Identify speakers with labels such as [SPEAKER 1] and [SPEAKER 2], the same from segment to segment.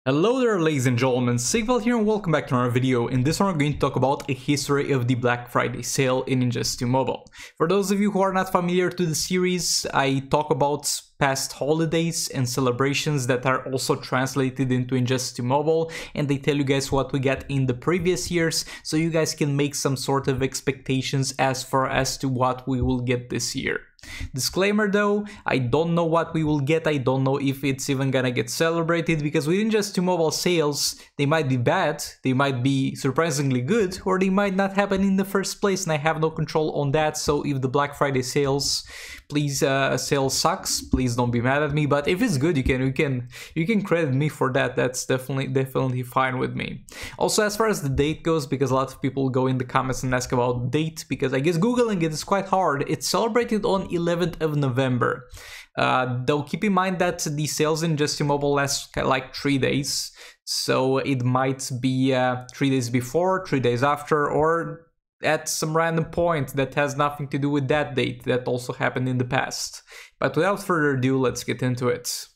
[SPEAKER 1] Hello there ladies and gentlemen, Sigval here and welcome back to another video. In this one I'm going to talk about a history of the Black Friday sale in Injustice Mobile. For those of you who are not familiar to the series, I talk about past holidays and celebrations that are also translated into Injustice Mobile, and they tell you guys what we got in the previous years, so you guys can make some sort of expectations as far as to what we will get this year. Disclaimer though, I don't know what we will get, I don't know if it's even gonna get celebrated, because with Injustice Mobile sales, they might be bad, they might be surprisingly good, or they might not happen in the first place, and I have no control on that. So if the Black Friday sales, please, sale sucks, please don't be mad at me, but if it's good, you can credit me for that. That's definitely fine with me. Also, as far as the date goes, because a lot of people go in the comments and ask about date, because I guess googling it is quite hard, it's celebrated on 11th of November. Though keep in mind that the sales in Injustice Mobile last like 3 days, so it might be 3 days before, 3 days after, or at some random point that has nothing to do with that date that also happened in the past. But without further ado, let's get into it.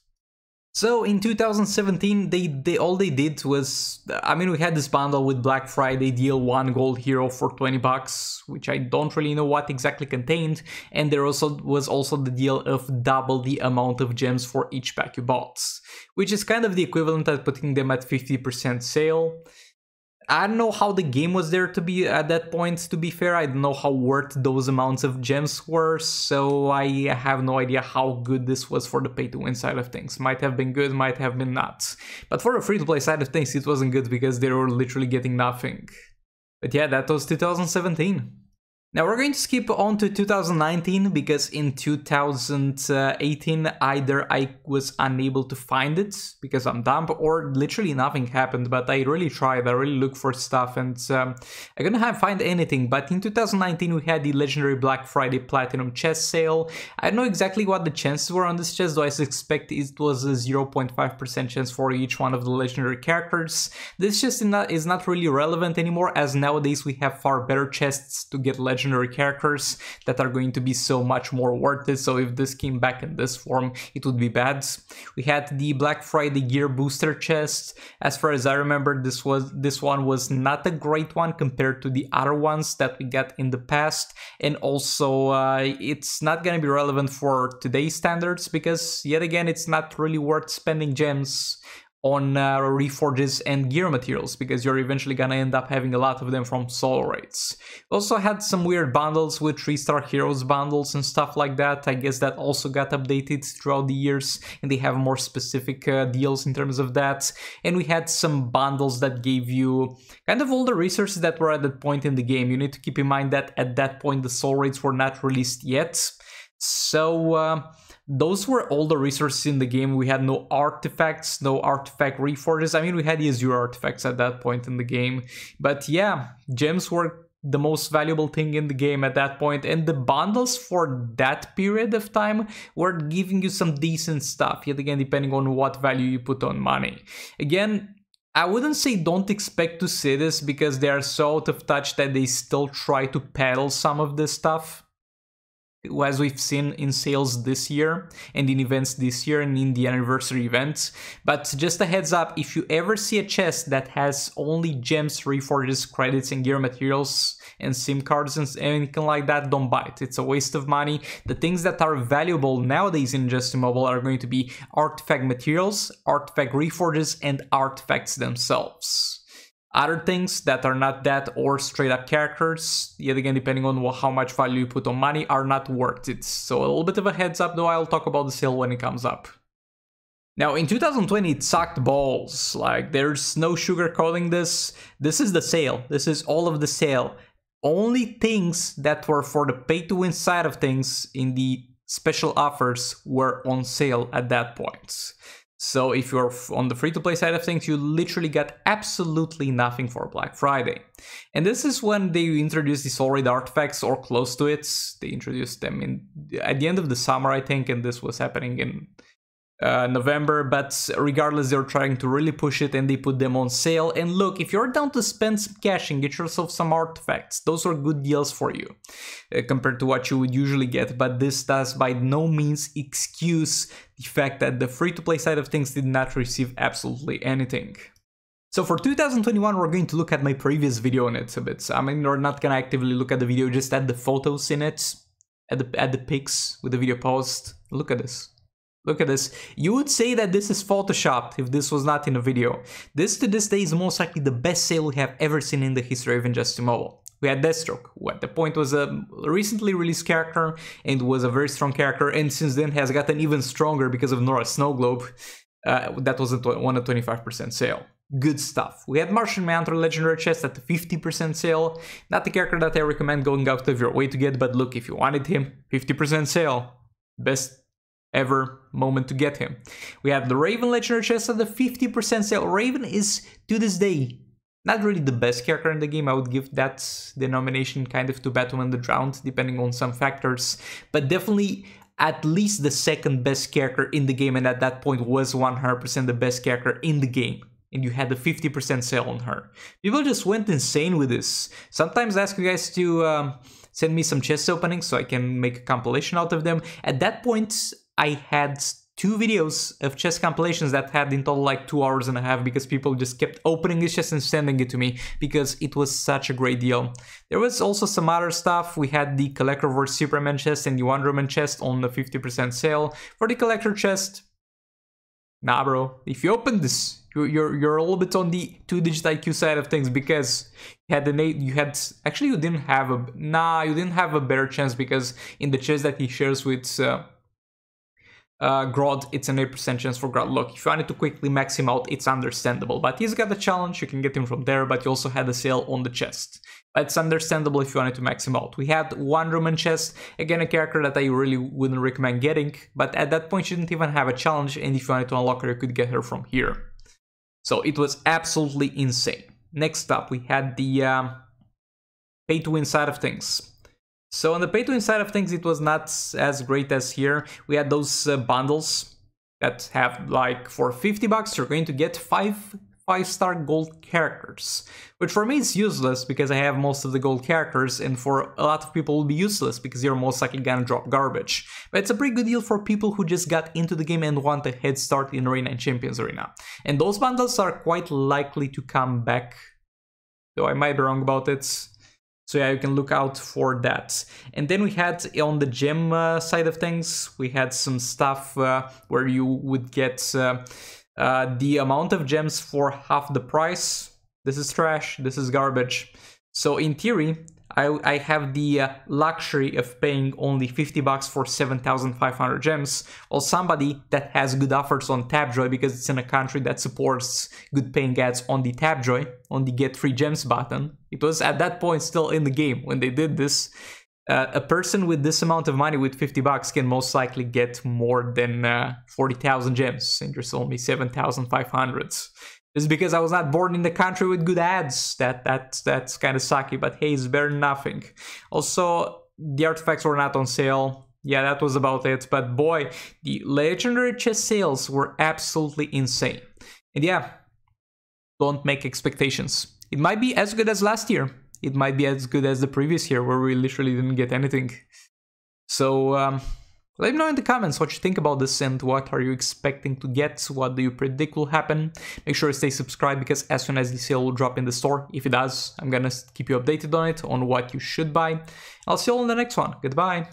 [SPEAKER 1] So in 2017, all they did was, I mean, we had this bundle with Black Friday deal 1 gold hero for 20 bucks, which I don't really know what exactly contained, and there was also the deal of double the amount of gems for each pack you bought, which is kind of the equivalent of putting them at 50% sale. I don't know how the game was there to be at that point, to be fair. I don't know how worth those amounts of gems were, so I have no idea how good this was for the pay-to-win side of things. Might have been good, might have been not. But for the free-to-play side of things, it wasn't good because they were literally getting nothing. But yeah, that was 2017. Now we're going to skip on to 2019, because in 2018 either I was unable to find it because I'm dumb, or literally nothing happened, but I really tried, I really looked for stuff, and I couldn't find anything. But in 2019 we had the legendary Black Friday Platinum chest sale. I don't know exactly what the chances were on this chest, though I suspect it was a 0.5% chance for each one of the legendary characters. This chest is not really relevant anymore, as nowadays we have far better chests to get legendary characters that are going to be so much more worth it. So if this came back in this form, it would be bad. We had the Black Friday gear booster chest. As far as I remember, this one was not a great one compared to the other ones that we got in the past, and also it's not gonna be relevant for today's standards, because yet again it's not really worth spending gems on reforges and gear materials, because you're eventually gonna end up having a lot of them from solo raids. We also had some weird bundles with 3-star heroes bundles and stuff like that. I guess that also got updated throughout the years, and they have more specific deals in terms of that. And we had some bundles that gave you kind of all the resources that were at that point in the game. You need to keep in mind that at that point the solo raids were not released yet, so those were all the resources in the game. We had no artifacts, no artifact reforges. I mean, we had the Azure artifacts at that point in the game. But yeah, gems were the most valuable thing in the game at that point, and the bundles for that period of time were giving you some decent stuff, yet again, depending on what value you put on money. Again, I wouldn't say don't expect to see this, because they are so out of touch that they still try to peddle some of this stuff, as we've seen in sales this year and in events this year and in the anniversary events. But just a heads up, if you ever see a chest that has only gems, reforges, credits, and gear materials and SIM cards and anything like that, don't buy it. It's a waste of money. The things that are valuable nowadays in Injustice Mobile are going to be artifact materials, artifact reforges, and artifacts themselves. Other things that are not that, or straight up characters, yet again depending on how much value you put on money, are not worth it. So a little bit of a heads up, though I'll talk about the sale when it comes up. Now in 2020 it sucked balls, like there's no sugarcoating this. This is the sale, this is all of the sale. Only things that were for the pay to win side of things in the special offers were on sale at that point. So if you're on the free-to-play side of things, you literally got absolutely nothing for Black Friday. And this is when they introduced the soul raid artifacts, or close to it. They introduced them at the end of the summer, I think, and this was happening in November, but regardless, they're trying to really push it and they put them on sale. And look, if you're down to spend some cash and get yourself some artifacts, those are good deals for you compared to what you would usually get. But this does by no means excuse the fact that the free-to-play side of things did not receive absolutely anything. So for 2021, we're going to look at my previous video on it a bit. I mean, we're not gonna actively look at the video, just at the photos in it, at the pics with the video post. Look at this. Look at this. You would say that this is photoshopped if this was not in a video. This to this day is most likely the best sale we have ever seen in the history of Injustice Mobile. We had Deathstroke, who at the point was a recently released character and was a very strong character, and since then has gotten even stronger because of Nora Snowglobe. That was on a 25% sale. Good stuff. We had Martian Manhunter Legendary Chest at the 50% sale. Not the character that I recommend going out of your way to get, but look, if you wanted him, 50% sale. Best ever moment to get him. We have the Raven Legendary Chest at the 50% sale. Raven is, to this day, not really the best character in the game. I would give that denomination kind of to Batwoman the Drowned, depending on some factors, but definitely at least the second best character in the game, and at that point was 100% the best character in the game. And you had the 50% sale on her. People just went insane with this. Sometimes I ask you guys to send me some chest openings so I can make a compilation out of them. At that point, I had 2 videos of chest compilations that had in total like 2.5 hours because people just kept opening this chest and sending it to me because it was such a great deal. There was also some other stuff. We had the Collector vs Superman chest and the Wonder Woman chest on the 50% sale. For the Collector chest, nah bro, if you open this, you're a little bit on the 2-digit IQ side of things because you didn't have a better chance because in the chest that he shares with Grodd, it's an 8% chance for Grodd. Look, if you wanted to quickly max him out, it's understandable, but he's got a challenge, you can get him from there, but you also had a sale on the chest. But it's understandable if you wanted to max him out. We had Wonder Woman chest, again a character that I really wouldn't recommend getting, but at that point she didn't even have a challenge, and if you wanted to unlock her, you could get her from here. So it was absolutely insane. Next up, we had the pay-to-win side of things. So on the pay-to-win side of things, it was not as great as here. We had those bundles that have like for $50 you're going to get 5-star gold characters, which for me is useless because I have most of the gold characters, and for a lot of people will be useless because you're most likely gonna drop garbage. But it's a pretty good deal for people who just got into the game and want a head start in Arena and Champions Arena. And those bundles are quite likely to come back, though I might be wrong about it. So yeah, you can look out for that. And then we had on the gem side of things, we had some stuff where you would get the amount of gems for half the price. This is trash, this is garbage. So in theory, I have the luxury of paying only $50 for 7,500 gems, or somebody that has good offers on Tapjoy because it's in a country that supports good paying ads on the Tapjoy, on the get free gems button. It was at that point still in the game when they did this. A person with this amount of money with $50 can most likely get more than 40,000 gems, and there's only 7,500. This is because I was not born in the country with good ads. That's kind of sucky, but hey, it's better than nothing. Also, the artifacts were not on sale. Yeah, that was about it. But boy, the legendary chest sales were absolutely insane. And yeah, don't make expectations. It might be as good as last year. It might be as good as the previous year where we literally didn't get anything. So let me know in the comments what you think about this and what are you expecting to get, what do you predict will happen. Make sure to stay subscribed because as soon as the sale will drop in the store, if it does, I'm gonna keep you updated on it, on what you should buy. I'll see you all in the next one. Goodbye.